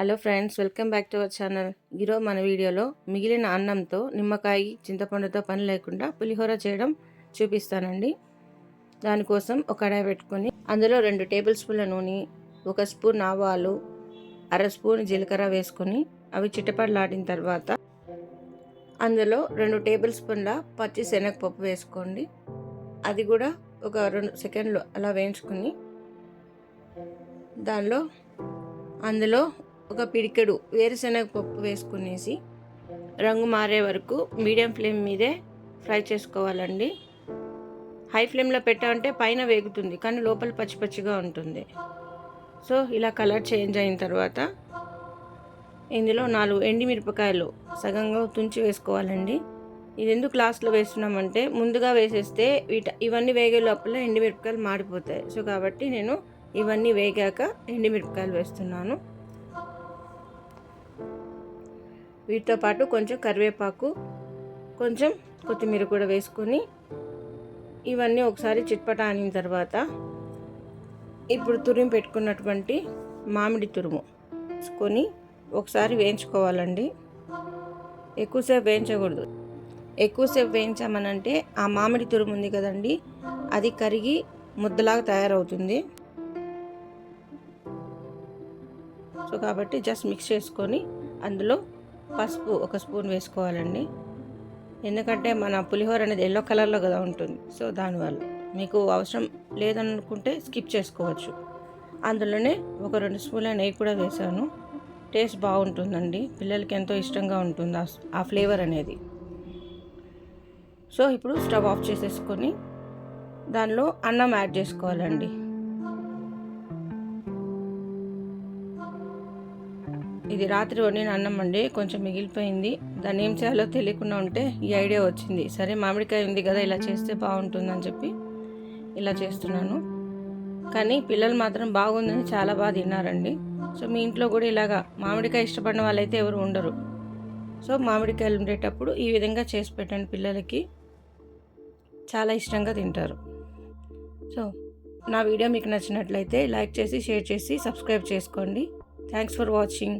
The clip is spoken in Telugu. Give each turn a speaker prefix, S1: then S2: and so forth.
S1: Hello friends, welcome back to our channel. ఈరోజు మన వీడియోలో మిగిలిన అన్నంతో నిమ్మకాయ చింతపండుతో పని లేకుండా పులిహోర చేయడం చూపిస్తానండి. దానికోసం ఒక కడాయి పెట్టుకొని అందులో 2 టేబుల్ స్పూన్ల నూనె, 1 స్పూన్ ఆవాలు, అర స్పూన్ జీలకర్ర వేసుకొని అవి చిటపటలాడిన తర్వాత అందులో 2 టేబుల్ స్పూన్ల పచ్చి శనగపప్పు వేసుకోండి. అది కూడా ఒక 2 సెకండ్లు అలా వేయించుకొని అందులో ఒక పిడికెడు వేరుశనగ పప్పు వేసుకునేసి రంగు మారే వరకు మీడియం ఫ్లేమ్ మీదే ఫ్రై చేసుకోవాలండి. హై ఫ్లేమ్లో పెట్టామంటే పైన వేగుతుంది, కానీ లోపల పచ్చి పచ్చిగా ఉంటుంది. సో ఇలా కలర్ చేంజ్ అయిన తర్వాత ఇందులో 4 ఎండుమిరపకాయలు సగంగా తుంచి వేసుకోవాలండి. ఇది ఎందుకు లాస్ట్లో వేస్తున్నామంటే ముందుగా వేసేస్తే ఇవన్నీ వేగే లోపల ఎండుమిరపకాయలు మాడిపోతాయి. సో కాబట్టి నేను ఇవన్నీ వేగాక ఎండుమిరపకాయలు వేస్తున్నాను. వీటితో పాటు కొంచెం కరివేపాకు, కొంచెం కొత్తిమీర కూడా వేసుకొని ఇవన్నీ ఒకసారి చిట్పటానిన తర్వాత ఇప్పుడు తురిమి పెట్టుకున్నటువంటి మామిడి తురుము వేసుకొని ఒకసారి వేయించుకోవాలండి. ఎక్కువసేపు వేయించకూడదు. ఎక్కువసేపు వేయించామనంటే ఆ మామిడి తురుము ఉంది కదండి, అది కరిగి ముద్దలాగా తయారవుతుంది. సో కాబట్టి జస్ట్ మిక్స్ చేసుకొని అందులో పసుపు 1 స్పూన్ వేసుకోవాలండి. ఎందుకంటే మన పులిహోర అనేది ఎల్లో కలర్లో కదా ఉంటుంది. సో దానివల్ల మీకు అవసరం లేదనుకుంటే స్కిప్ చేసుకోవచ్చు. అందులోనే ఒక 2 స్పూన్ల నెయ్యి కూడా వేసాను. టేస్ట్ బాగుంటుందండి, పిల్లలకి ఎంతో ఇష్టంగా ఉంటుంది ఆ ఫ్లేవర్ అనేది. సో ఇప్పుడు స్టవ్ ఆఫ్ చేసేసుకొని దానిలో అన్నం యాడ్ చేసుకోవాలండి. ఇది రాత్రి వండిన అన్నం అండి, కొంచెం మిగిలిపోయింది. దాన్ని ఏం చేయాలో తెలియకుండా ఉంటే ఈ ఐడియా వచ్చింది. సరే మామిడికాయ ఉంది కదా, ఇలా చేస్తే బాగుంటుందని చెప్పి ఇలా చేస్తున్నాను. కానీ పిల్లలు మాత్రం బాగుందని చాలా బాగా తిన్నారండి. సో మీ ఇంట్లో కూడా ఇలాగా మామిడికాయ ఇష్టపడిన వాళ్ళైతే ఎవరు ఉండరు. సో మామిడికాయలు ఉండేటప్పుడు ఈ విధంగా చేసి పెట్టండి, పిల్లలకి చాలా ఇష్టంగా తింటారు. సో నా వీడియో మీకు నచ్చినట్లయితే లైక్ చేసి, షేర్ చేసి, సబ్స్క్రైబ్ చేసుకోండి. Thanks for watching.